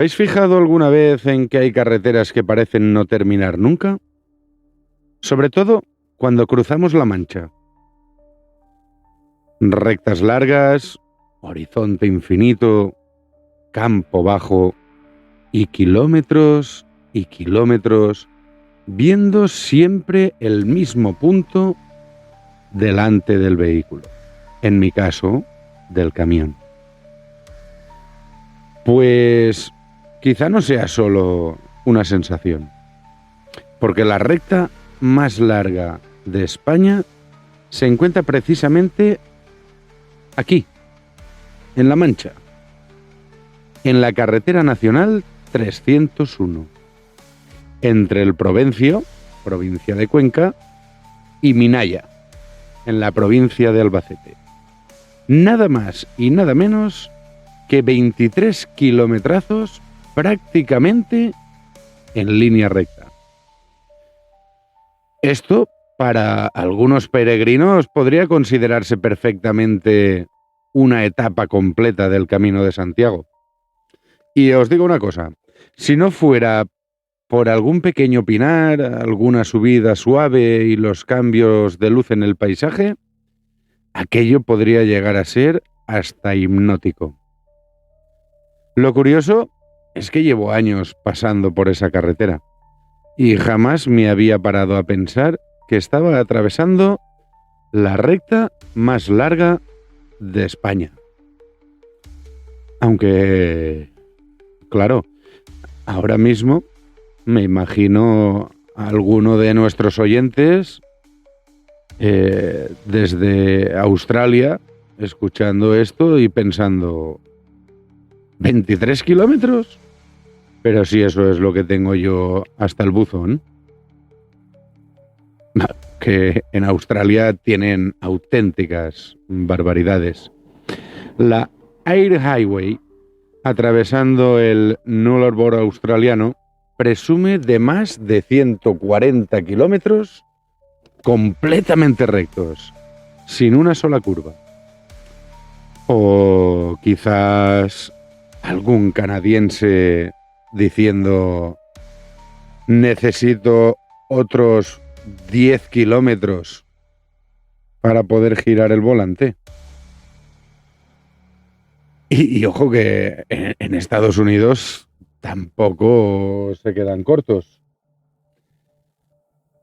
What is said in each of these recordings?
¿Habéis fijado alguna vez en que hay carreteras que parecen no terminar nunca? Sobre todo cuando cruzamos la Mancha. Rectas largas, horizonte infinito, campo bajo y kilómetros, viendo siempre el mismo punto delante del vehículo. En mi caso, del camión. Pues quizá no sea solo una sensación, porque la recta más larga de España se encuentra precisamente aquí, en La Mancha, en la carretera nacional 301, entre el Provencio, provincia de Cuenca, y Minaya, en la provincia de Albacete. Nada más y nada menos que 23 kilometrazos prácticamente en línea recta. Esto, para algunos peregrinos, podría considerarse perfectamente una etapa completa del Camino de Santiago. Y os digo una cosa, si no fuera por algún pequeño pinar, alguna subida suave y los cambios de luz en el paisaje, aquello podría llegar a ser hasta hipnótico. Lo curioso es que llevo años pasando por esa carretera y jamás me había parado a pensar que estaba atravesando la recta más larga de España. Aunque, claro, ahora mismo me imagino a alguno de nuestros oyentes desde Australia escuchando esto y pensando, ¿23 kilómetros? Pero si eso es lo que tengo yo hasta el buzón. Que en Australia tienen auténticas barbaridades. La Air Highway, atravesando el Nullarbor australiano, presume de más de 140 kilómetros completamente rectos, sin una sola curva. O quizás algún canadiense diciendo, necesito otros 10 kilómetros para poder girar el volante. Y ojo que en Estados Unidos tampoco se quedan cortos.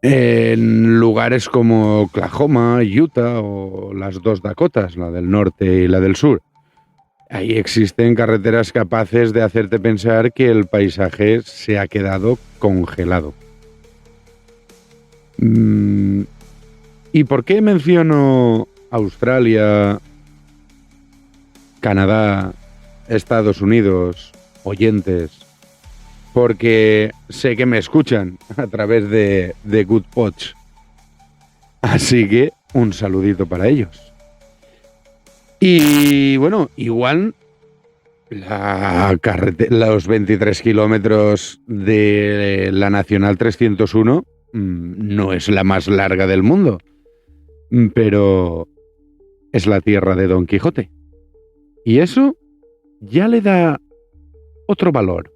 En lugares como Oklahoma, Utah o las dos Dakotas, la del norte y la del sur, ahí existen carreteras capaces de hacerte pensar que el paisaje se ha quedado congelado. ¿Y por qué menciono Australia, Canadá, Estados Unidos, oyentes? Porque sé que me escuchan a través de Good Pods. Así que un saludito para ellos. Y bueno, igual los 23 kilómetros de la Nacional 301 no es la más larga del mundo, pero es la tierra de Don Quijote. Y eso ya le da otro valor.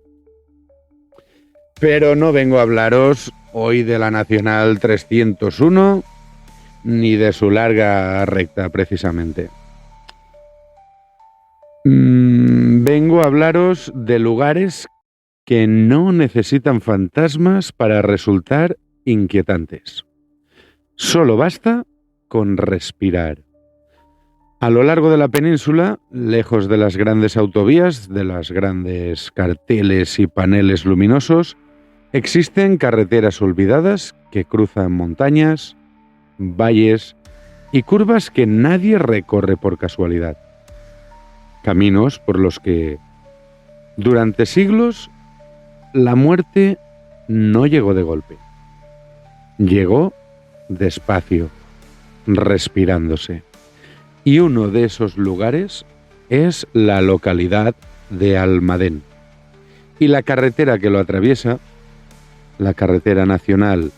Pero no vengo a hablaros hoy de la Nacional 301 ni de su larga recta, precisamente. Vengo a hablaros de lugares que no necesitan fantasmas para resultar inquietantes. Solo basta con respirar. A lo largo de la península, lejos de las grandes autovías, de las grandes carteles y paneles luminosos, existen carreteras olvidadas que cruzan montañas, valles y curvas que nadie recorre por casualidad. Caminos por los que, durante siglos, la muerte no llegó de golpe. Llegó despacio, respirándose. Y uno de esos lugares es la localidad de Almadén. Y la carretera que lo atraviesa, la carretera nacional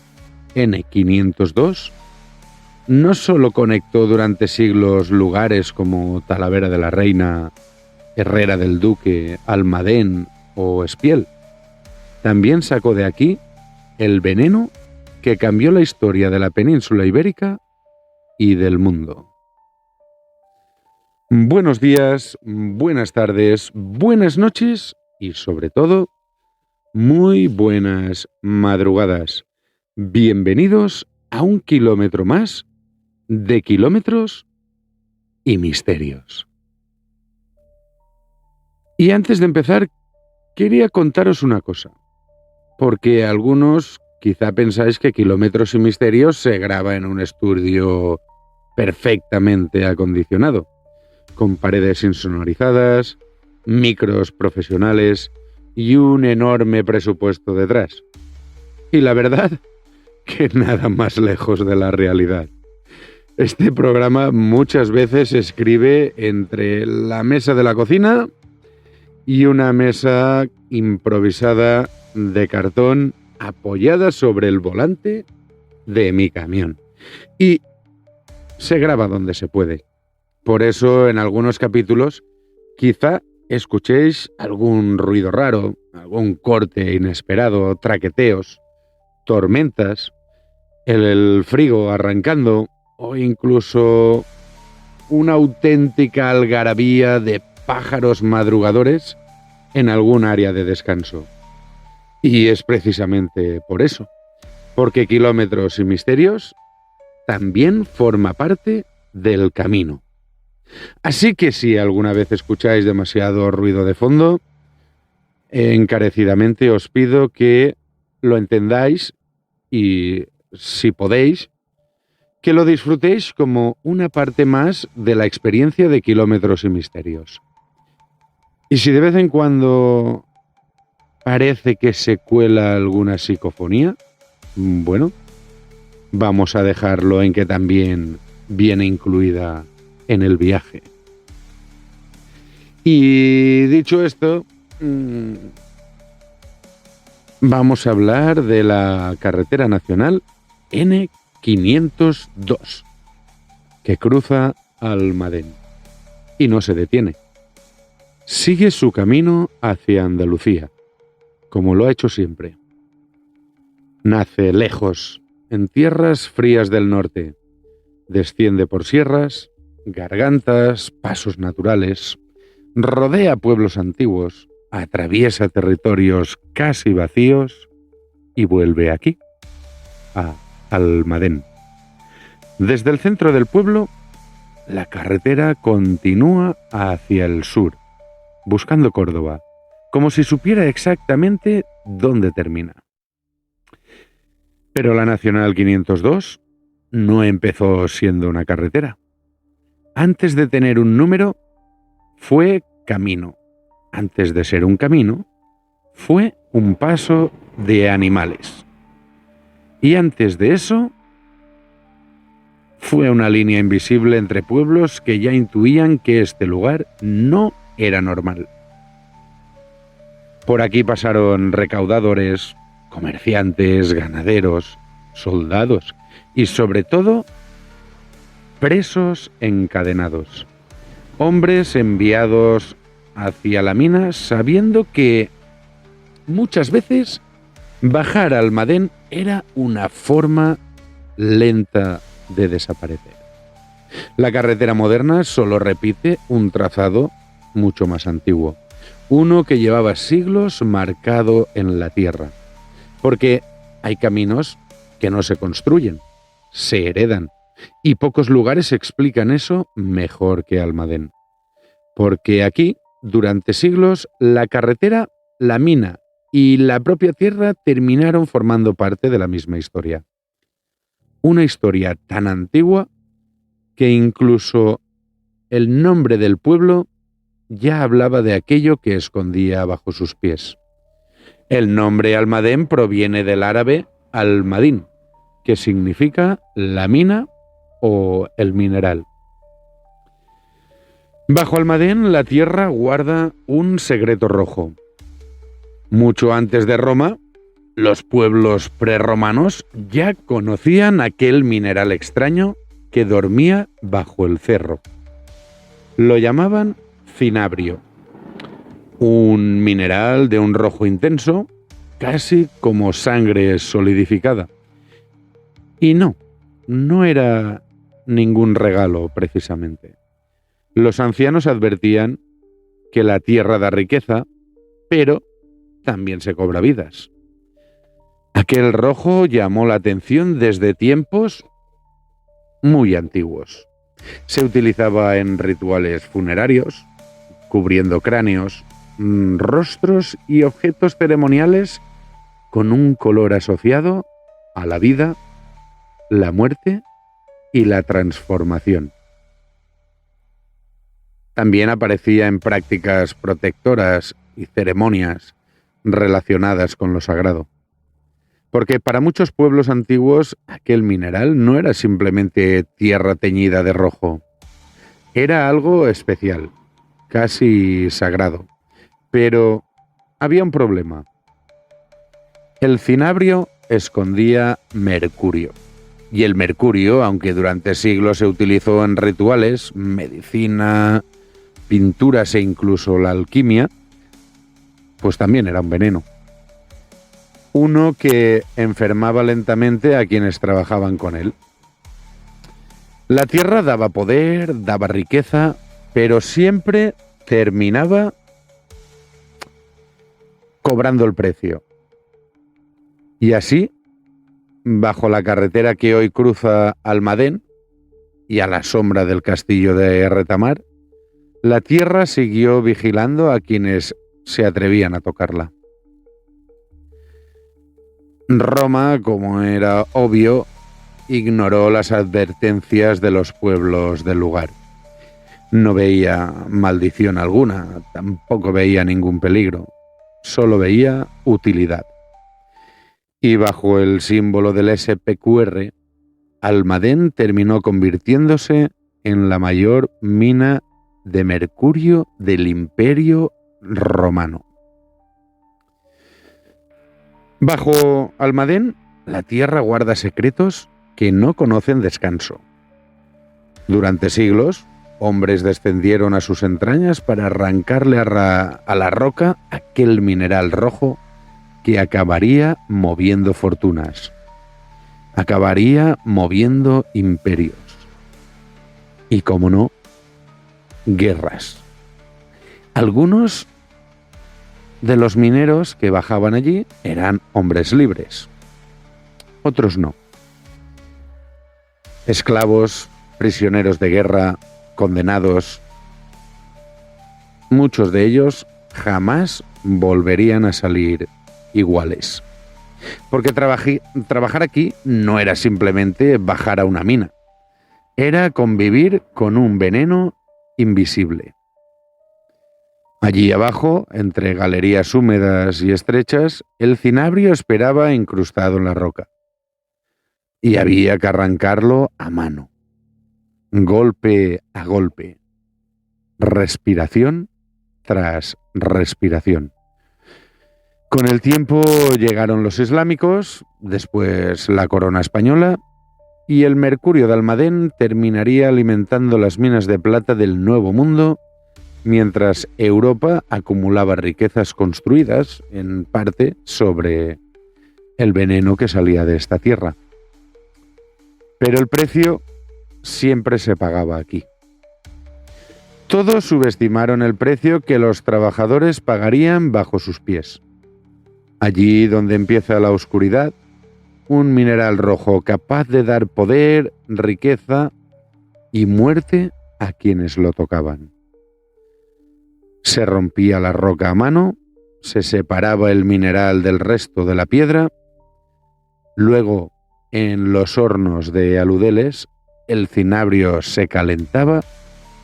N502, no solo conectó durante siglos lugares como Talavera de la Reina, Herrera del Duque, Almadén o Espiel. También sacó de aquí el veneno que cambió la historia de la península ibérica y del mundo. Buenos días, buenas tardes, buenas noches y sobre todo, muy buenas madrugadas. Bienvenidos a un kilómetro más de kilómetros y misterios. Y antes de empezar, quería contaros una cosa, porque algunos quizá pensáis que Kilómetros y Misterios se graba en un estudio perfectamente acondicionado, con paredes insonorizadas, micros profesionales y un enorme presupuesto detrás. Y la verdad, que nada más lejos de la realidad. Este programa muchas veces se escribe entre la mesa de la cocina y una mesa improvisada de cartón apoyada sobre el volante de mi camión. Y se graba donde se puede. Por eso en algunos capítulos quizá escuchéis algún ruido raro, algún corte inesperado, traqueteos, tormentas, el frigo arrancando o incluso una auténtica algarabía de pájaros madrugadores en algún área de descanso. Y es precisamente por eso, porque Kilómetros y Misterios también forma parte del camino. Así que si alguna vez escucháis demasiado ruido de fondo, encarecidamente os pido que lo entendáis y, si podéis, que lo disfrutéis como una parte más de la experiencia de Kilómetros y Misterios. Y si de vez en cuando parece que se cuela alguna psicofonía, bueno, vamos a dejarlo en que también viene incluida en el viaje. Y dicho esto, vamos a hablar de la carretera nacional N502, que cruza Almadén y no se detiene. Sigue su camino hacia Andalucía, como lo ha hecho siempre. Nace lejos, en tierras frías del norte, desciende por sierras, gargantas, pasos naturales, rodea pueblos antiguos, atraviesa territorios casi vacíos y vuelve aquí, a Almadén. Desde el centro del pueblo, la carretera continúa hacia el sur, buscando Córdoba, como si supiera exactamente dónde termina. Pero la Nacional 502 no empezó siendo una carretera. Antes de tener un número, fue camino. Antes de ser un camino, fue un paso de animales. Y antes de eso, fue una línea invisible entre pueblos que ya intuían que este lugar no era normal. Por aquí pasaron recaudadores, comerciantes, ganaderos, soldados y sobre todo presos encadenados. Hombres enviados hacia la mina sabiendo que muchas veces bajar a Almadén era una forma lenta de desaparecer. La carretera moderna solo repite un trazado mucho más antiguo, uno que llevaba siglos marcado en la tierra, porque hay caminos que no se construyen, se heredan, y pocos lugares explican eso mejor que Almadén. Porque aquí, durante siglos, la carretera, la mina y la propia tierra terminaron formando parte de la misma historia. Una historia tan antigua que incluso el nombre del pueblo ya hablaba de aquello que escondía bajo sus pies. El nombre Almadén proviene del árabe Almadín, que significa la mina o el mineral. Bajo Almadén, la tierra guarda un secreto rojo. Mucho antes de Roma, los pueblos prerromanos ya conocían aquel mineral extraño que dormía bajo el cerro. Lo llamaban cinabrio. Un mineral de un rojo intenso, casi como sangre solidificada. Y no era ningún regalo precisamente. Los ancianos advertían que la tierra da riqueza, pero también se cobra vidas. Aquel rojo llamó la atención desde tiempos muy antiguos. Se utilizaba en rituales funerarios, cubriendo cráneos, rostros y objetos ceremoniales con un color asociado a la vida, la muerte y la transformación. También aparecía en prácticas protectoras y ceremonias relacionadas con lo sagrado. Porque para muchos pueblos antiguos aquel mineral no era simplemente tierra teñida de rojo. Era algo especial, casi sagrado. Pero había un problema. El cinabrio escondía mercurio. Y el mercurio, aunque durante siglos se utilizó en rituales, medicina, pinturas e incluso la alquimia, pues también era un veneno. Uno que enfermaba lentamente a quienes trabajaban con él. La tierra daba poder, daba riqueza, pero siempre terminaba cobrando el precio. Y así, bajo la carretera que hoy cruza Almadén y a la sombra del castillo de Retamar, la tierra siguió vigilando a quienes se atrevían a tocarla. Roma, como era obvio, ignoró las advertencias de los pueblos del lugar. No veía maldición alguna, tampoco veía ningún peligro, solo veía utilidad. Y bajo el símbolo del SPQR, Almadén terminó convirtiéndose en la mayor mina de mercurio del Imperio Romano. Bajo Almadén, la tierra guarda secretos que no conocen descanso. Durante siglos, hombres descendieron a sus entrañas para arrancarle a la roca aquel mineral rojo que acabaría moviendo fortunas, acabaría moviendo imperios y, como no, guerras. Algunos de los mineros que bajaban allí eran hombres libres, otros no. Esclavos, prisioneros de guerra, condenados. Muchos de ellos jamás volverían a salir iguales. Porque trabajar aquí no era simplemente bajar a una mina. Era convivir con un veneno invisible. Allí abajo, entre galerías húmedas y estrechas, el cinabrio esperaba incrustado en la roca. Y había que arrancarlo a mano, golpe a golpe, respiración tras respiración. Con el tiempo llegaron los islámicos, después la corona española, y el mercurio de Almadén terminaría alimentando las minas de plata del Nuevo Mundo, mientras Europa acumulaba riquezas construidas, en parte, sobre el veneno que salía de esta tierra. Pero el precio siempre se pagaba aquí. Todos subestimaron el precio que los trabajadores pagarían bajo sus pies. Allí donde empieza la oscuridad, un mineral rojo capaz de dar poder, riqueza y muerte a quienes lo tocaban. Se rompía la roca a mano, se separaba el mineral del resto de la piedra, luego en los hornos de aludeles el cinabrio se calentaba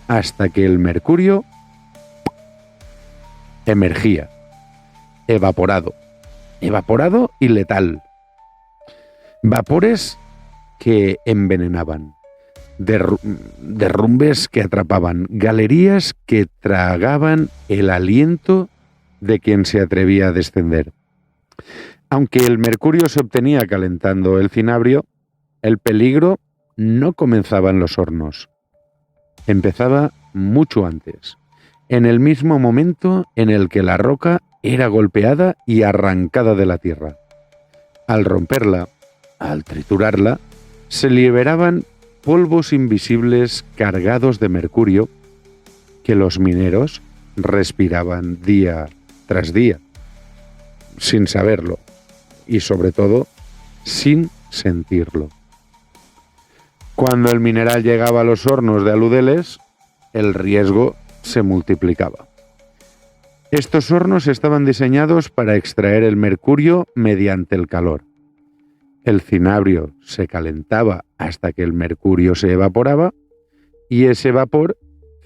hasta que el mercurio emergía, evaporado y letal. Vapores que envenenaban, derrumbes que atrapaban, galerías que tragaban el aliento de quien se atrevía a descender. Aunque el mercurio se obtenía calentando el cinabrio, el peligro no comenzaba en los hornos. Empezaba mucho antes, en el mismo momento en el que la roca era golpeada y arrancada de la tierra. Al romperla, al triturarla, se liberaban polvos invisibles cargados de mercurio que los mineros respiraban día tras día, sin saberlo y sobre todo sin sentirlo. Cuando el mineral llegaba a los hornos de aludeles, el riesgo se multiplicaba. Estos hornos estaban diseñados para extraer el mercurio mediante el calor. El cinabrio se calentaba hasta que el mercurio se evaporaba y ese vapor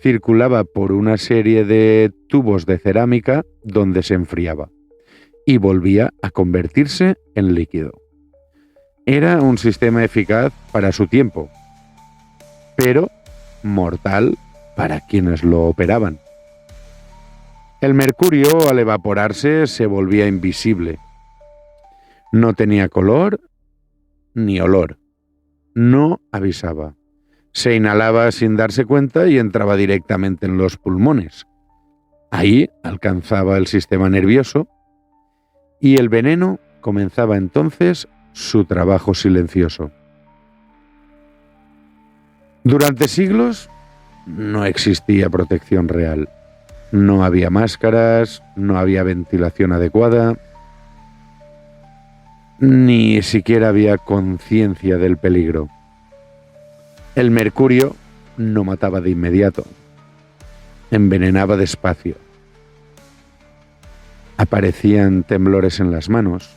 circulaba por una serie de tubos de cerámica donde se enfriaba y volvía a convertirse en líquido. Era un sistema eficaz para su tiempo, pero mortal para quienes lo operaban. El mercurio, al evaporarse, se volvía invisible. No tenía color ni olor. No avisaba. Se inhalaba sin darse cuenta y entraba directamente en los pulmones. Ahí alcanzaba el sistema nervioso y el veneno comenzaba entonces su trabajo silencioso. Durante siglos no existía protección real. No había máscaras, no había ventilación adecuada, ni siquiera había conciencia del peligro. El mercurio no mataba de inmediato, envenenaba despacio. Aparecían temblores en las manos,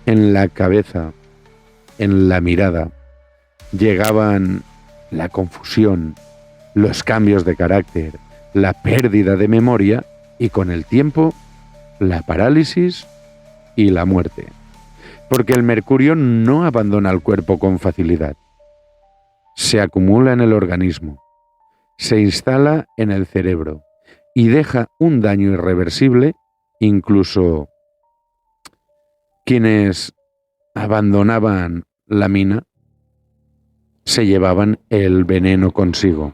en la cabeza, en la mirada. Llegaban la confusión, los cambios de carácter, la pérdida de memoria y con el tiempo la parálisis y la muerte. Porque el mercurio no abandona el cuerpo con facilidad. Se acumula en el organismo, se instala en el cerebro y deja un daño irreversible. Incluso quienes abandonaban la mina se llevaban el veneno consigo.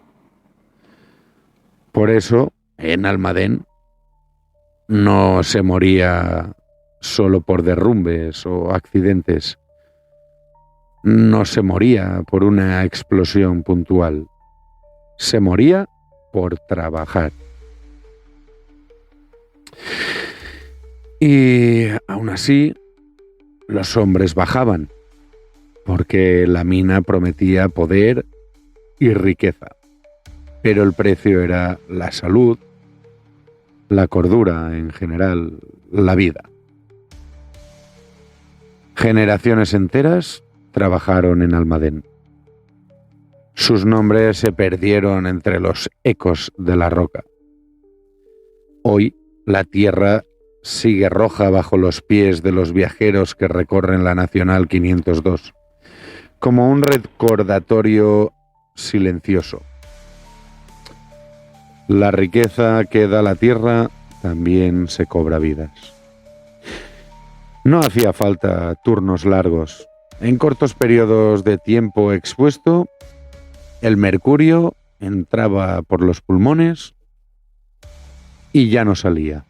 Por eso, en Almadén no se moría solo por derrumbes o accidentes. No se moría por una explosión puntual. Se moría por trabajar. Y aún así, los hombres bajaban, porque la mina prometía poder y riqueza. Pero el precio era la salud, la cordura en general, la vida. Generaciones enteras trabajaron en Almadén. Sus nombres se perdieron entre los ecos de la roca. Hoy la tierra sigue roja bajo los pies de los viajeros que recorren la Nacional 502, como un recordatorio silencioso. La riqueza que da la tierra también se cobra vidas. No hacía falta turnos largos. En cortos periodos de tiempo expuesto, el mercurio entraba por los pulmones y ya no salía.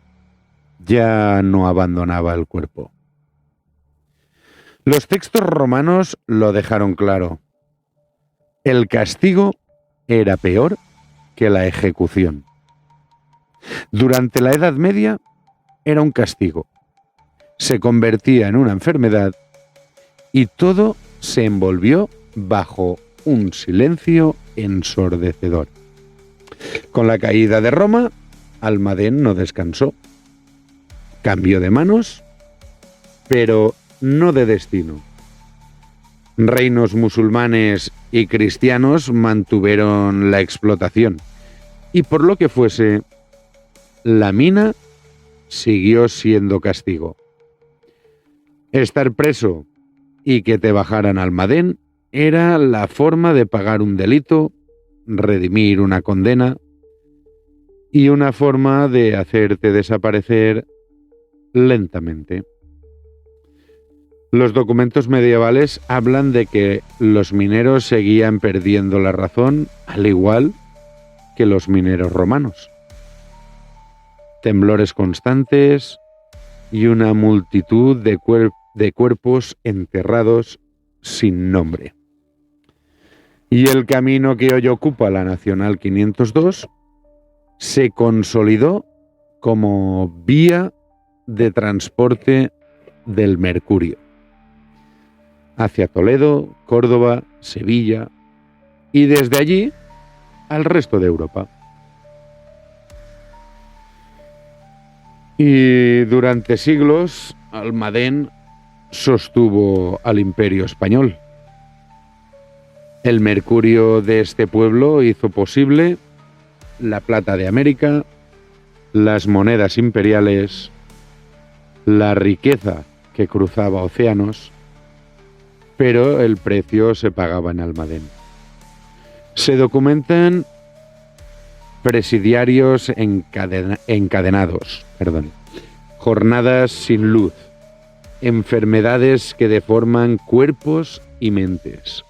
Ya no abandonaba el cuerpo. Los textos romanos lo dejaron claro. El castigo era peor que la ejecución. Durante la Edad Media era un castigo. Se convertía en una enfermedad y todo se envolvió bajo un silencio ensordecedor. Con la caída de Roma, Almadén no descansó. Cambió de manos, pero no de destino. Reinos musulmanes y cristianos mantuvieron la explotación, y por lo que fuese, la mina siguió siendo castigo. Estar preso y que te bajaran a Almadén era la forma de pagar un delito, redimir una condena y una forma de hacerte desaparecer lentamente. Los documentos medievales hablan de que los mineros seguían perdiendo la razón, al igual que los mineros romanos. temblores constantes y una multitud de cuerpos enterrados sin nombre. Y el camino que hoy ocupa la Nacional 502 se consolidó como vía de transporte del mercurio hacia Toledo, Córdoba, Sevilla y desde allí al resto de Europa. Y durante siglos Almadén sostuvo al Imperio Español. El mercurio de este pueblo hizo posible la plata de América, las monedas imperiales, la riqueza que cruzaba océanos, pero el precio se pagaba en Almadén. Se documentan presidiarios encadenados, jornadas sin luz, enfermedades que deforman cuerpos y mentes.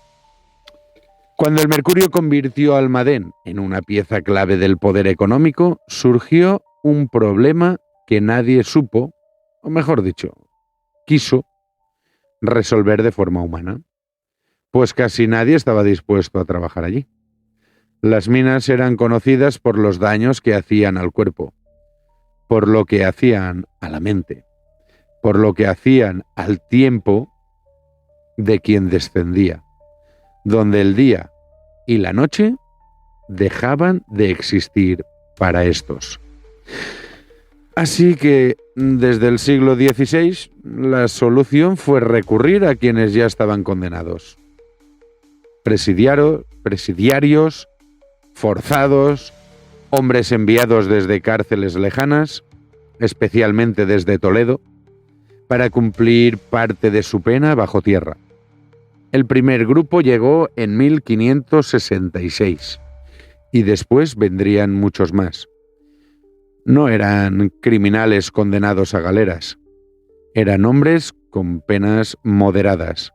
Cuando el mercurio convirtió a Almadén en una pieza clave del poder económico, surgió un problema que nadie supo, o mejor dicho, quiso resolver de forma humana, pues casi nadie estaba dispuesto a trabajar allí. Las minas eran conocidas por los daños que hacían al cuerpo, por lo que hacían a la mente, por lo que hacían al tiempo de quien descendía, donde el día y la noche dejaban de existir para estos. Así que desde el siglo XVI la solución fue recurrir a quienes ya estaban condenados. Presidiarios, forzados, hombres enviados desde cárceles lejanas, especialmente desde Toledo, para cumplir parte de su pena bajo tierra. El primer grupo llegó en 1566 y después vendrían muchos más. No eran criminales condenados a galeras, eran hombres con penas moderadas,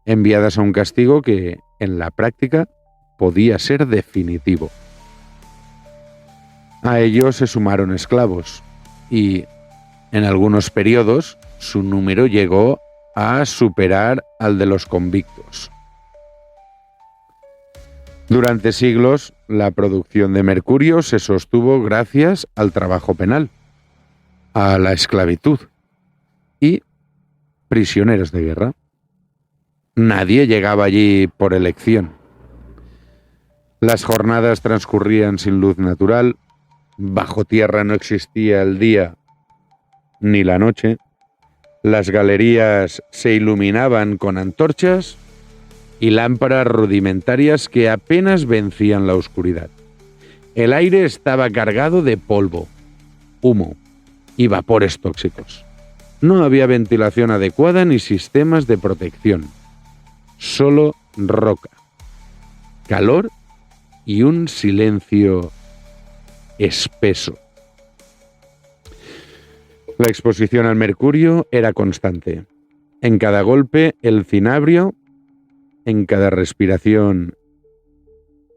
enviadas a un castigo que, en la práctica, podía ser definitivo. A ellos se sumaron esclavos y, en algunos periodos, su número llegó a superar al de los convictos. Durante siglos, la producción de mercurio se sostuvo gracias al trabajo penal, a la esclavitud y prisioneros de guerra. Nadie llegaba allí por elección. Las jornadas transcurrían sin luz natural, bajo tierra no existía el día ni la noche, las galerías se iluminaban con antorchas y lámparas rudimentarias que apenas vencían la oscuridad. El aire estaba cargado de polvo, humo y vapores tóxicos. No había ventilación adecuada ni sistemas de protección. Solo roca, calor y un silencio espeso. La exposición al mercurio era constante. En cada golpe el cinabrio, en cada respiración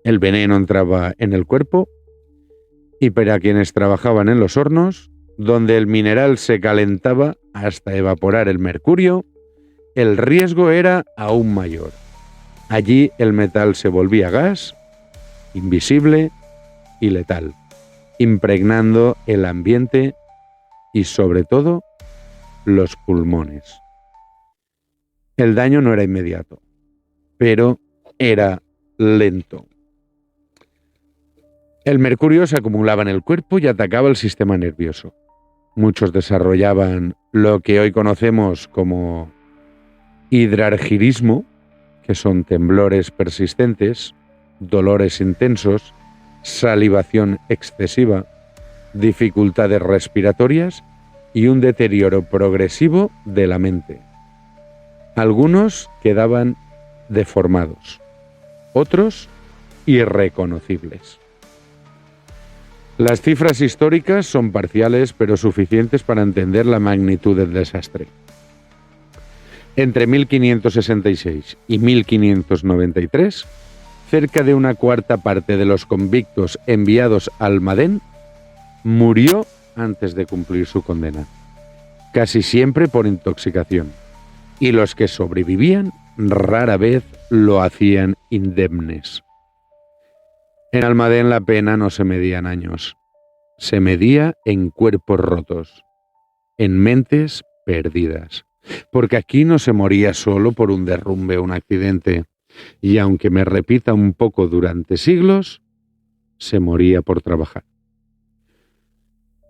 el veneno entraba en el cuerpo, y para quienes trabajaban en los hornos, donde el mineral se calentaba hasta evaporar el mercurio, el riesgo era aún mayor. Allí el metal se volvía gas, invisible y letal, impregnando el ambiente y, sobre todo, los pulmones. El daño no era inmediato, pero era lento. El mercurio se acumulaba en el cuerpo y atacaba el sistema nervioso. Muchos desarrollaban lo que hoy conocemos como hidrargirismo, que son temblores persistentes, dolores intensos, salivación excesiva, dificultades respiratorias y un deterioro progresivo de la mente. Algunos quedaban deformados, otros irreconocibles. Las cifras históricas son parciales pero suficientes para entender la magnitud del desastre. Entre 1566 y 1593, cerca de una cuarta parte de los convictos enviados a Almadén murió antes de cumplir su condena, casi siempre por intoxicación, y los que sobrevivían rara vez lo hacían indemnes. En Almadén la pena no se medía en años, se medía en cuerpos rotos, en mentes perdidas, porque aquí no se moría solo por un derrumbe o un accidente, y aunque me repita un poco durante siglos, se moría por trabajar.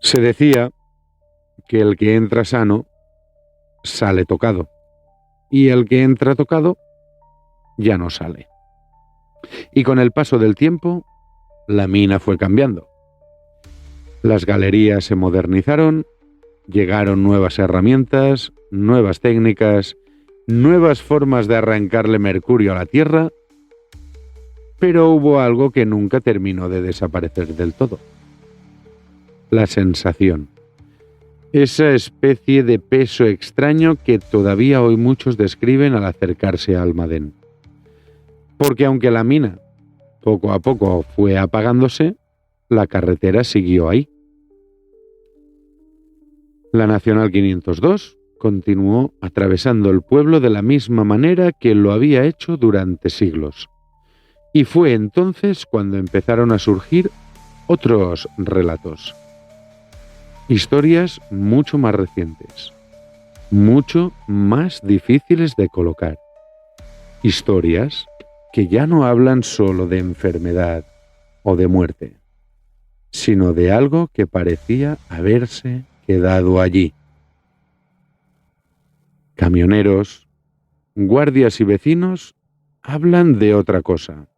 Se decía que el que entra sano sale tocado, y el que entra tocado ya no sale. Y con el paso del tiempo, la mina fue cambiando. Las galerías se modernizaron, llegaron nuevas herramientas, nuevas técnicas, nuevas formas de arrancarle mercurio a la tierra, pero hubo algo que nunca terminó de desaparecer del todo: la sensación. Esa especie de peso extraño que todavía hoy muchos describen al acercarse a Almadén. Porque aunque la mina poco a poco fue apagándose, la carretera siguió ahí. La Nacional 502 continuó atravesando el pueblo de la misma manera que lo había hecho durante siglos. Y fue entonces cuando empezaron a surgir otros relatos. Historias mucho más recientes, mucho más difíciles de colocar. Historias que ya no hablan solo de enfermedad o de muerte, sino de algo que parecía haberse quedado allí. Camioneros, guardias y vecinos hablan de otra cosa.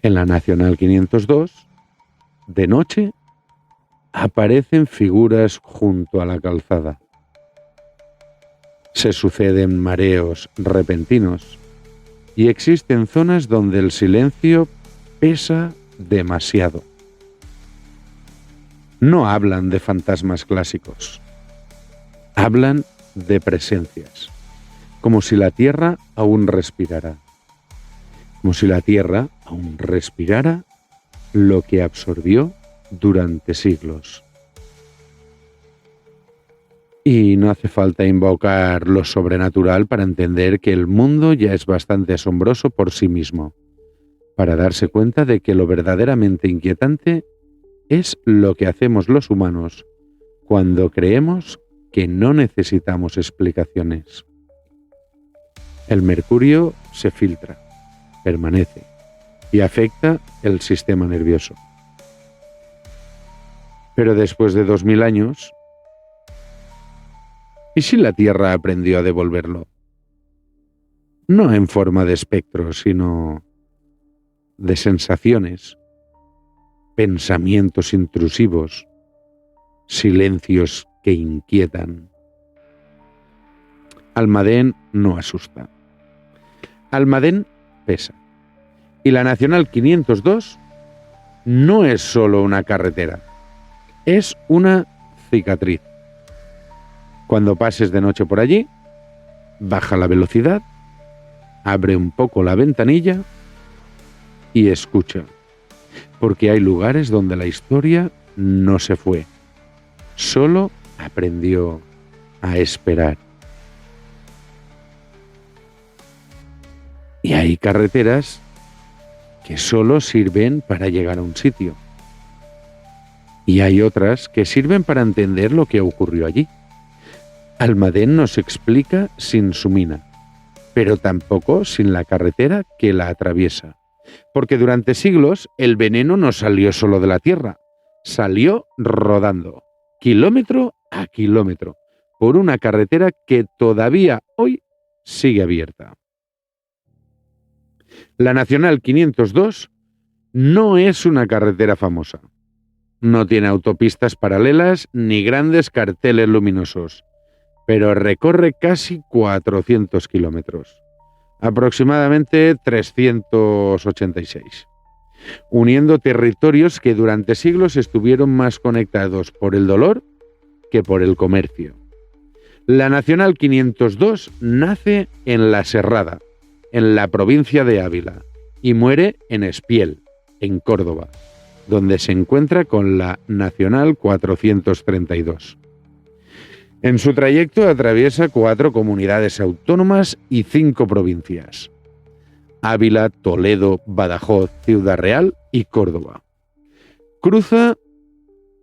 En la Nacional 502, de noche, aparecen figuras junto a la calzada. Se suceden mareos repentinos y existen zonas donde el silencio pesa demasiado. No hablan de fantasmas clásicos, hablan de presencias, como si la tierra aún respirara, como si la tierra aún respirara lo que absorbió durante siglos. Y no hace falta invocar lo sobrenatural para entender que el mundo ya es bastante asombroso por sí mismo, para darse cuenta de que lo verdaderamente inquietante es lo que hacemos los humanos cuando creemos que no necesitamos explicaciones. El mercurio se filtra, permanece y afecta el sistema nervioso. Pero después de 2000 años, ¿y si la Tierra aprendió a devolverlo? No en forma de espectros, sino de sensaciones, pensamientos intrusivos, silencios que inquietan. Almadén no asusta. Almadén pesa. Y la Nacional 502 no es solo una carretera. Es una cicatriz. Cuando pases de noche por allí, baja la velocidad, abre un poco la ventanilla y escucha, porque hay lugares donde la historia no se fue, solo aprendió a esperar. Y hay carreteras que solo sirven para llegar a un sitio. Y hay otras que sirven para entender lo que ocurrió allí. Almadén nos explica sin su mina, pero tampoco sin la carretera que la atraviesa. Porque durante siglos el veneno no salió solo de la tierra, salió rodando, kilómetro a kilómetro, por una carretera que todavía hoy sigue abierta. La Nacional 502 no es una carretera famosa. No tiene autopistas paralelas ni grandes carteles luminosos, pero recorre casi 400 kilómetros, aproximadamente 386, uniendo territorios que durante siglos estuvieron más conectados por el dolor que por el comercio. La Nacional 502 nace en La Serrada, en la provincia de Ávila, y muere en Espiel, en Córdoba. donde se encuentra con la Nacional 432. En su trayecto atraviesa 4 comunidades autónomas y 5 provincias: Ávila, Toledo, Badajoz, Ciudad Real y Córdoba. Cruza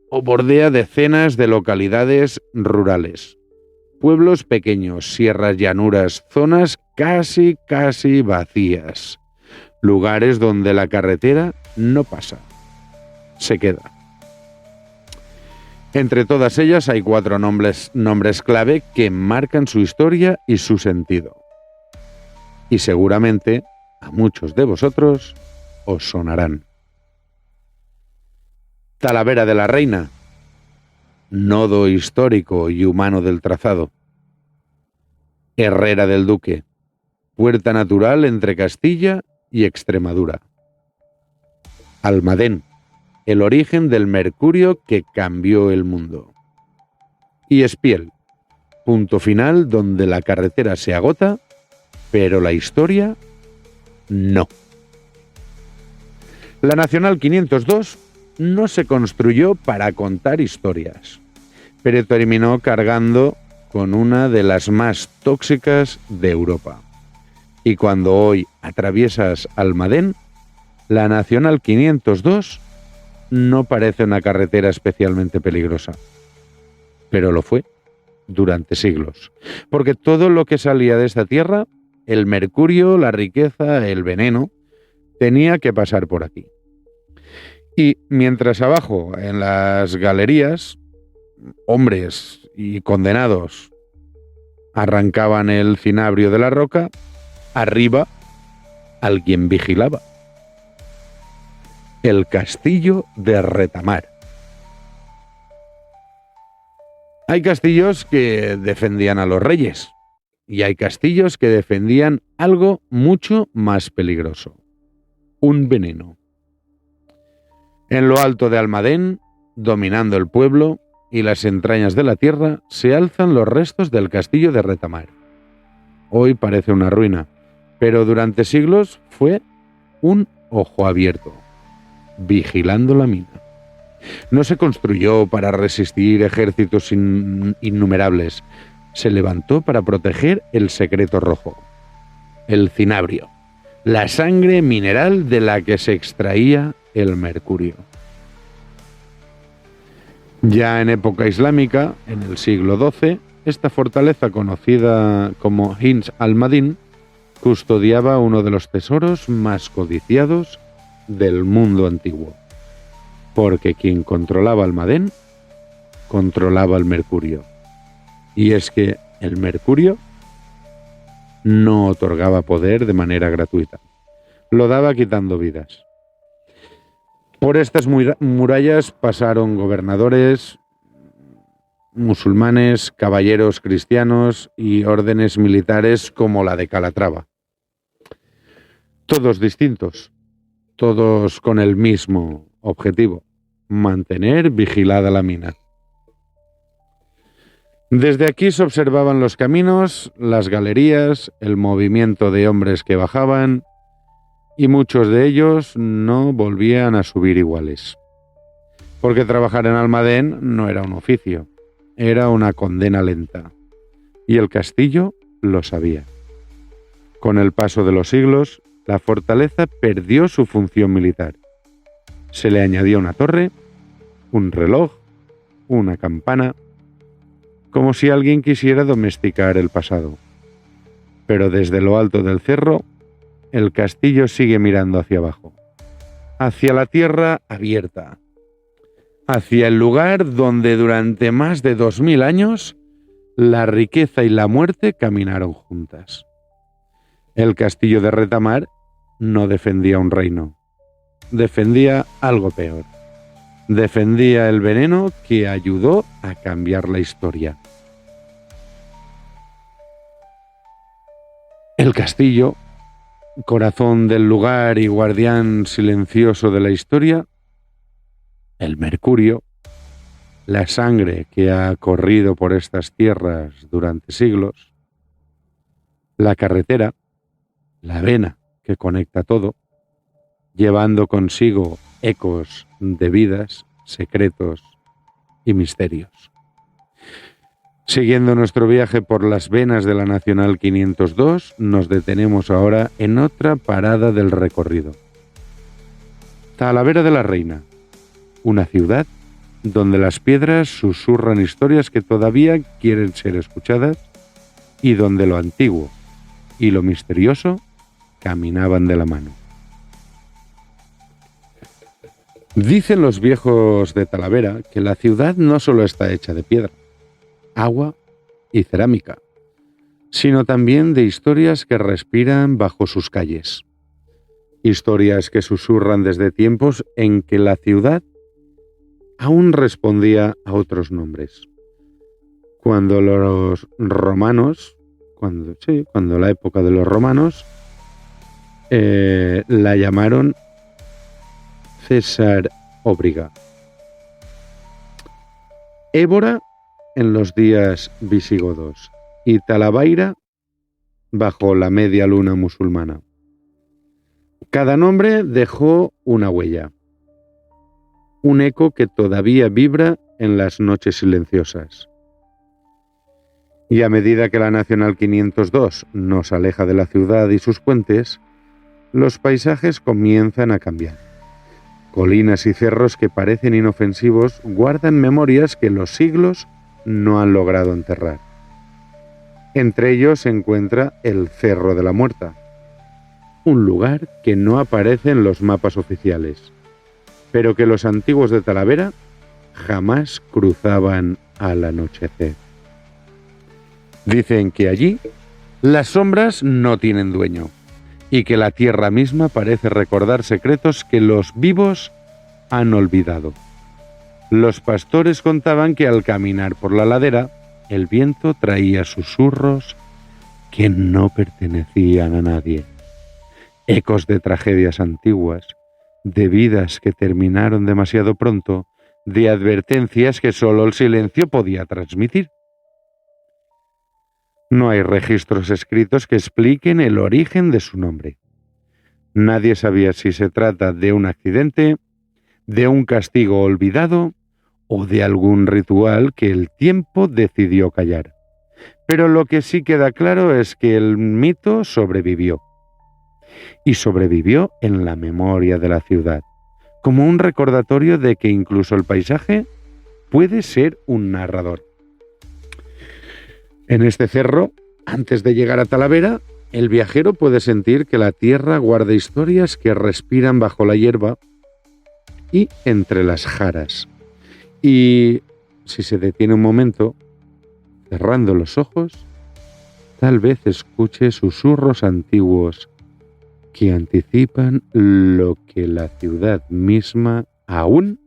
o bordea decenas de localidades rurales, pueblos pequeños, sierras, llanuras, zonas casi vacías, lugares donde la carretera no pasa, se queda. Entre todas ellas hay 4 nombres clave que marcan su historia y su sentido. Y seguramente a muchos de vosotros os sonarán. Talavera de la Reina, nodo histórico y humano del trazado. Herrera del Duque, puerta natural entre Castilla y Extremadura. Almadén, el origen del mercurio que cambió el mundo. Y Espiel, punto final donde la carretera se agota, pero la historia no. La Nacional 502 no se construyó para contar historias, pero terminó cargando con una de las más tóxicas de Europa. Y cuando hoy atraviesas Almadén, la Nacional 502 no parece una carretera especialmente peligrosa, pero lo fue durante siglos, porque todo lo que salía de esta tierra, el mercurio, la riqueza, el veneno, tenía que pasar por aquí. Y mientras abajo, en las galerías, hombres y condenados arrancaban el cinabrio de la roca, arriba alguien vigilaba. El castillo de Retamar. Hay castillos que defendían a los reyes y hay castillos que defendían algo mucho más peligroso: un veneno. En lo alto de Almadén, dominando el pueblo y las entrañas de la tierra, se alzan los restos del castillo de Retamar. Hoy parece una ruina, pero durante siglos fue un ojo abierto, vigilando la mina. No se construyó para resistir ejércitos innumerables, se levantó para proteger el secreto rojo, el cinabrio, la sangre mineral de la que se extraía el mercurio. Ya en época islámica, en el siglo XII, esta fortaleza conocida como Hins al-Madin custodiaba uno de los tesoros más codiciados del mundo antiguo, porque quien controlaba Almadén controlaba el mercurio. Y es que el mercurio no otorgaba poder de manera gratuita, lo daba quitando vidas. Por estas murallas pasaron gobernadores musulmanes, caballeros cristianos y órdenes militares como la de Calatrava. Todos distintos, todos con el mismo objetivo: mantener vigilada la mina. Desde aquí se observaban los caminos, las galerías, el movimiento de hombres que bajaban, y muchos de ellos no volvían a subir iguales. Porque trabajar en Almadén no era un oficio, era una condena lenta. Y el castillo lo sabía. Con el paso de los siglos, la fortaleza perdió su función militar. Se le añadió una torre, un reloj, una campana, como si alguien quisiera domesticar el pasado. Pero desde lo alto del cerro, el castillo sigue mirando hacia abajo, hacia la tierra abierta, hacia el lugar donde durante más de 2000 años la riqueza y la muerte caminaron juntas. El castillo de Retamar no defendía un reino, defendía algo peor. Defendía el veneno que ayudó a cambiar la historia. El castillo, corazón del lugar y guardián silencioso de la historia, el mercurio, la sangre que ha corrido por estas tierras durante siglos, la carretera, la vena que conecta todo, llevando consigo ecos de vidas, secretos y misterios. Siguiendo nuestro viaje por las venas de la Nacional 502, nos detenemos ahora en otra parada del recorrido. Talavera de la Reina, una ciudad donde las piedras susurran historias que todavía quieren ser escuchadas y donde lo antiguo y lo misterioso caminaban de la mano. Dicen los viejos de Talavera que la ciudad no solo está hecha de piedra, agua y cerámica, sino también de historias que respiran bajo sus calles. Historias que susurran desde tiempos en que la ciudad aún respondía a otros nombres. Cuando los romanos, cuando la época de los romanos, la llamaron César Óbriga. Évora en los días visigodos y Talavaira bajo la media luna musulmana. Cada nombre dejó una huella, un eco que todavía vibra en las noches silenciosas. Y a medida que la Nacional 502 nos aleja de la ciudad y sus puentes, los paisajes comienzan a cambiar. Colinas y cerros que parecen inofensivos guardan memorias que los siglos no han logrado enterrar. Entre ellos se encuentra el Cerro de la Muerta, un lugar que no aparece en los mapas oficiales, pero que los antiguos de Talavera jamás cruzaban al anochecer. Dicen que allí las sombras no tienen dueño y que la tierra misma parece recordar secretos que los vivos han olvidado. Los pastores contaban que al caminar por la ladera, el viento traía susurros que no pertenecían a nadie, ecos de tragedias antiguas, de vidas que terminaron demasiado pronto, de advertencias que solo el silencio podía transmitir. No hay registros escritos que expliquen el origen de su nombre. Nadie sabía si se trata de un accidente, de un castigo olvidado o de algún ritual que el tiempo decidió callar. Pero lo que sí queda claro es que el mito sobrevivió. Y sobrevivió en la memoria de la ciudad, como un recordatorio de que incluso el paisaje puede ser un narrador. En este cerro, antes de llegar a Talavera, el viajero puede sentir que la tierra guarda historias que respiran bajo la hierba y entre las jaras. Y si se detiene un momento, cerrando los ojos, tal vez escuche susurros antiguos que anticipan lo que la ciudad misma aún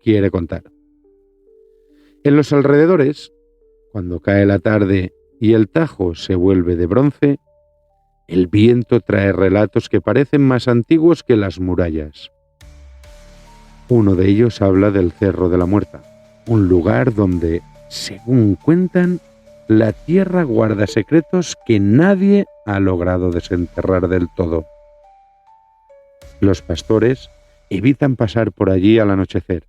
quiere contar. En los alrededores, cuando cae la tarde y el Tajo se vuelve de bronce, el viento trae relatos que parecen más antiguos que las murallas. Uno de ellos habla del Cerro de la Muerta, un lugar donde, según cuentan, la tierra guarda secretos que nadie ha logrado desenterrar del todo. Los pastores evitan pasar por allí al anochecer,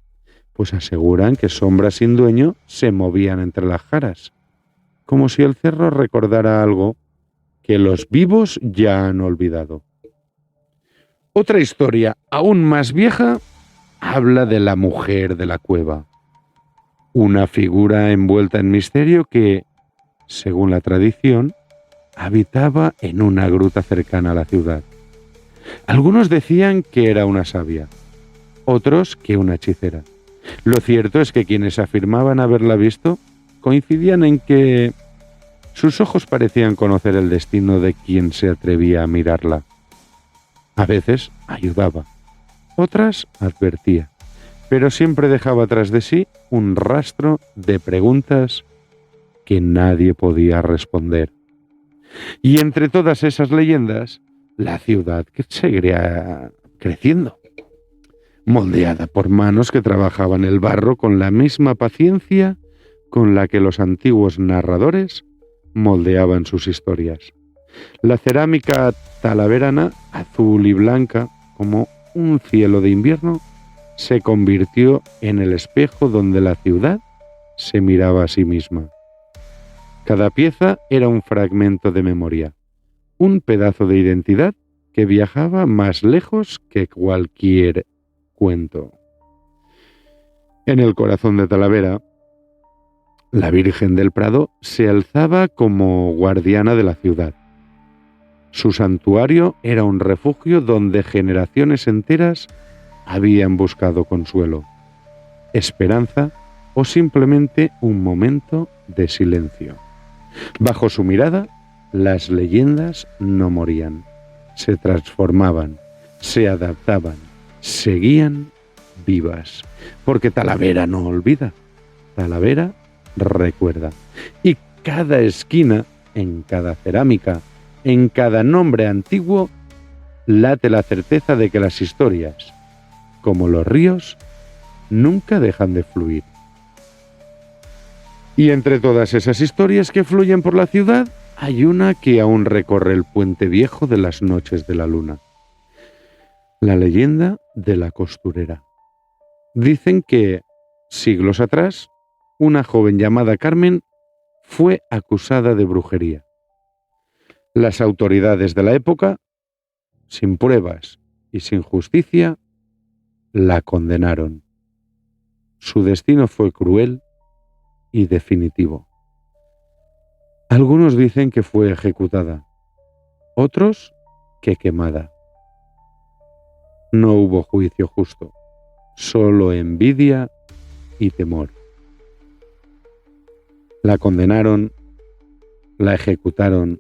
pues aseguran que sombras sin dueño se movían entre las jaras, como si el cerro recordara algo que los vivos ya han olvidado. Otra historia, aún más vieja, habla de la mujer de la cueva, una figura envuelta en misterio que, según la tradición, habitaba en una gruta cercana a la ciudad. Algunos decían que era una sabia, otros que una hechicera. Lo cierto es que quienes afirmaban haberla visto coincidían en que sus ojos parecían conocer el destino de quien se atrevía a mirarla. A veces ayudaba, otras advertía, pero siempre dejaba tras de sí un rastro de preguntas que nadie podía responder. Y entre todas esas leyendas, la ciudad que seguiría creciendo, moldeada por manos que trabajaban el barro con la misma paciencia con la que los antiguos narradores moldeaban sus historias. La cerámica talaverana, azul y blanca como un cielo de invierno, se convirtió en el espejo donde la ciudad se miraba a sí misma. Cada pieza era un fragmento de memoria, un pedazo de identidad que viajaba más lejos que cualquier cuento. En el corazón de Talavera, la Virgen del Prado se alzaba como guardiana de la ciudad. Su santuario era un refugio donde generaciones enteras habían buscado consuelo, esperanza o simplemente un momento de silencio. Bajo su mirada, las leyendas no morían, se transformaban, se adaptaban, seguían vivas, porque Talavera no olvida, Talavera recuerda. Y cada esquina, en cada cerámica, en cada nombre antiguo, late la certeza de que las historias, como los ríos, nunca dejan de fluir. Y entre todas esas historias que fluyen por la ciudad, hay una que aún recorre el puente viejo de las noches de la luna. La leyenda de la costurera. Dicen que, siglos atrás, una joven llamada Carmen fue acusada de brujería. Las autoridades de la época, sin pruebas y sin justicia, la condenaron. Su destino fue cruel y definitivo. Algunos dicen que fue ejecutada, otros que quemada. No hubo juicio justo, solo envidia y temor. La condenaron, la ejecutaron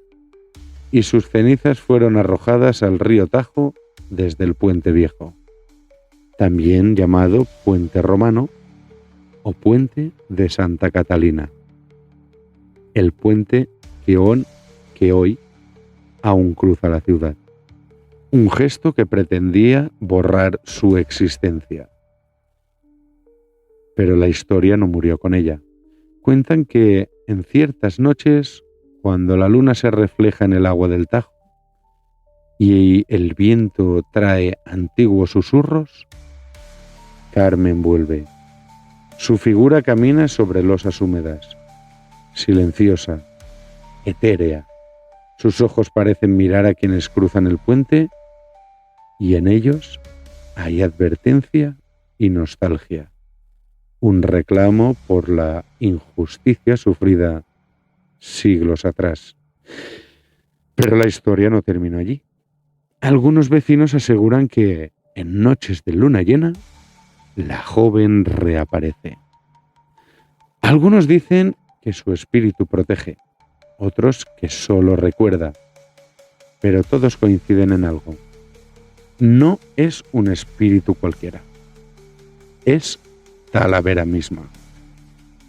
y sus cenizas fueron arrojadas al río Tajo desde el Puente Viejo, también llamado Puente Romano o Puente de Santa Catalina, el puente que hoy aún cruza la ciudad, un gesto que pretendía borrar su existencia. Pero la historia no murió con ella. Cuentan que en ciertas noches, cuando la luna se refleja en el agua del Tajo y el viento trae antiguos susurros, Carmen vuelve. Su figura camina sobre losas húmedas, silenciosa, etérea. Sus ojos parecen mirar a quienes cruzan el puente y en ellos hay advertencia y nostalgia. Un reclamo por la injusticia sufrida siglos atrás. Pero la historia no terminó allí. Algunos vecinos aseguran que en noches de luna llena, la joven reaparece. Algunos dicen que su espíritu protege, otros que solo recuerda, pero todos coinciden en algo. No es un espíritu cualquiera, es Talavera misma,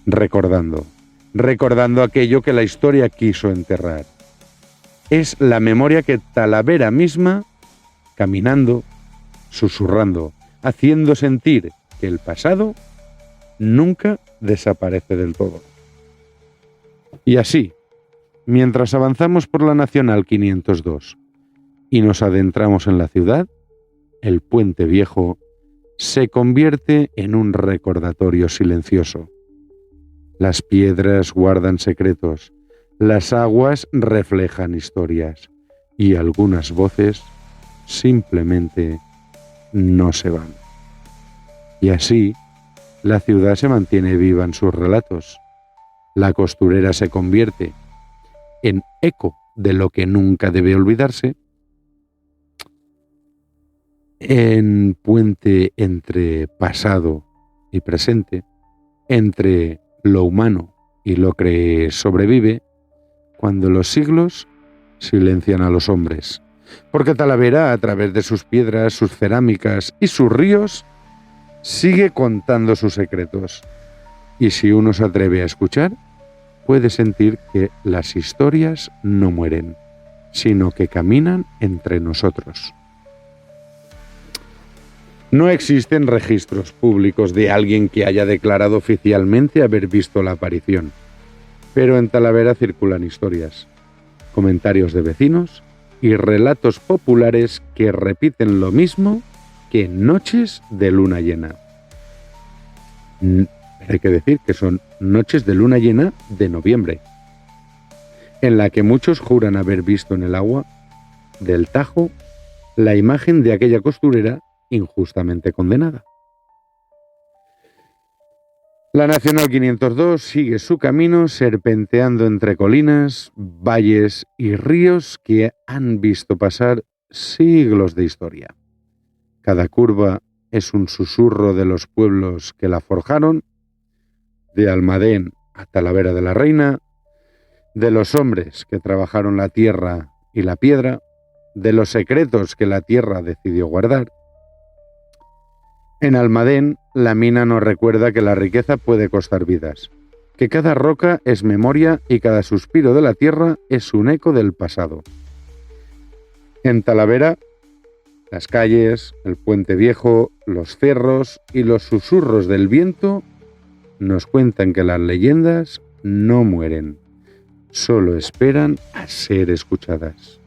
recordando aquello que la historia quiso enterrar. Es la memoria que Talavera misma, caminando, susurrando, haciendo sentir que el pasado nunca desaparece del todo. Y así, mientras avanzamos por la Nacional 502 y nos adentramos en la ciudad, el Puente Viejo se convierte en un recordatorio silencioso. Las piedras guardan secretos, las aguas reflejan historias y algunas voces simplemente no se van. Y así, la ciudad se mantiene viva en sus relatos. La costurera se convierte en eco de lo que nunca debe olvidarse, en puente entre pasado y presente, entre lo humano y lo que sobrevive, cuando los siglos silencian a los hombres. Porque Talavera, a través de sus piedras, sus cerámicas y sus ríos, sigue contando sus secretos. Y si uno se atreve a escuchar, puede sentir que las historias no mueren, sino que caminan entre nosotros. No existen registros públicos de alguien que haya declarado oficialmente haber visto la aparición, pero en Talavera circulan historias, comentarios de vecinos y relatos populares que repiten lo mismo que en noches de luna llena. Pero hay que decir que son noches de luna llena de noviembre, en la que muchos juran haber visto en el agua del Tajo la imagen de aquella costurera injustamente condenada. La Nacional 502 sigue su camino serpenteando entre colinas, valles y ríos que han visto pasar siglos de historia. Cada curva es un susurro de los pueblos que la forjaron, de Almadén a Talavera de la Reina, de los hombres que trabajaron la tierra y la piedra, de los secretos que la tierra decidió guardar. En Almadén, la mina nos recuerda que la riqueza puede costar vidas, que cada roca es memoria y cada suspiro de la tierra es un eco del pasado. En Talavera, las calles, el puente viejo, los cerros y los susurros del viento nos cuentan que las leyendas no mueren, solo esperan a ser escuchadas.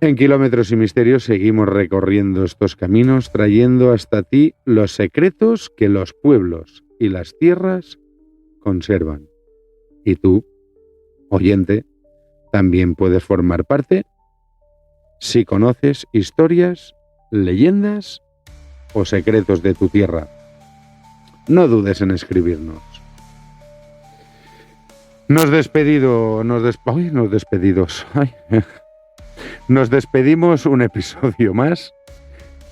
En Kilómetros y Misterios seguimos recorriendo estos caminos, trayendo hasta ti los secretos que los pueblos y las tierras conservan. Y tú, oyente, también puedes formar parte si conoces historias, leyendas o secretos de tu tierra. No dudes en escribirnos. Nos despedimos un episodio más,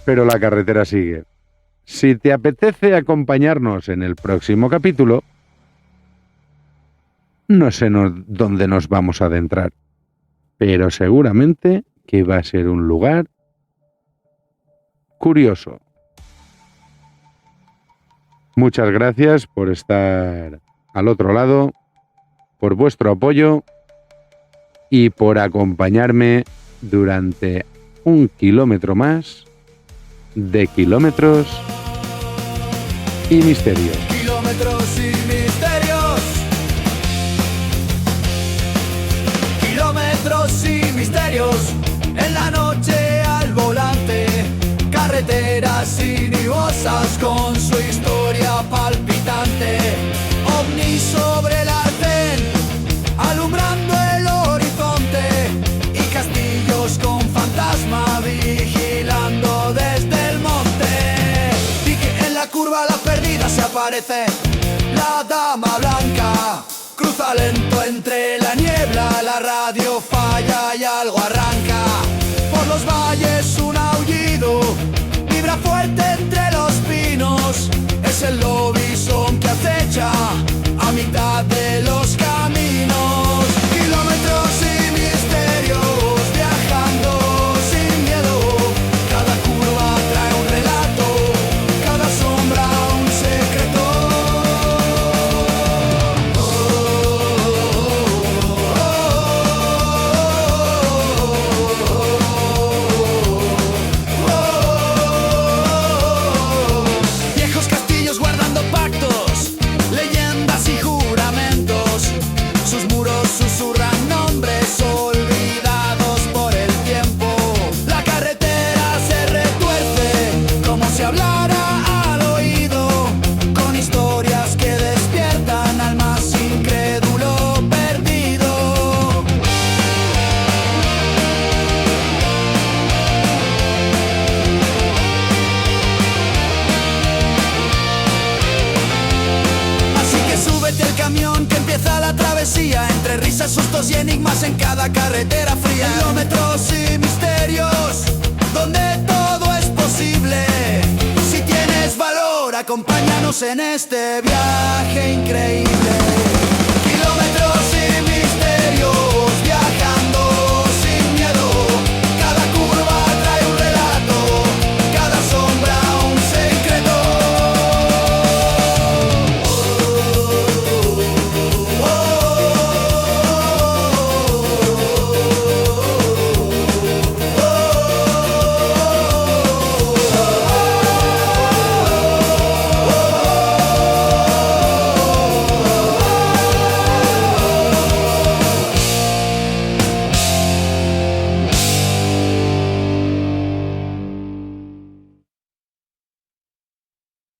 pero la carretera sigue. Si te apetece acompañarnos en el próximo capítulo, no sé dónde nos vamos a adentrar, pero seguramente que va a ser un lugar curioso. Muchas gracias por estar al otro lado, por vuestro apoyo y por acompañarme durante 1 kilómetro más de Kilómetros y Misterios. Kilómetros y misterios. Kilómetros y misterios. En la noche al volante. Carreteras sinuosas con su historia palpitante. Ovnis sobre el arcén, alumbrando el horizonte. Y castillos con fantasma vigilando desde el monte. Y que en la curva la perdida se aparece la dama blanca. Cruza lento entre la niebla, la radio falla y algo arranca. Por los valles un aullido vibra fuerte entre los pinos. Es el lobizón que acecha a mitad de los caminos. Kilómetros y misterios, viajando sin miedo. Cada curva trae un relato, cada sombra un secreto. Viejos castillos guardando pactos, leyendas y juramentos. Sus muros susurran nombres olvidados por el tiempo. La carretera se retuerce como si hablara al oído, con historias que despiertan al más incrédulo perdido. Así que súbete al camión que empieza la travesía, entre risas, sustos y enigmas en cada carretera fría. Kilómetros y misterios, donde todo es posible. Si tienes valor, acompáñanos en este viaje increíble.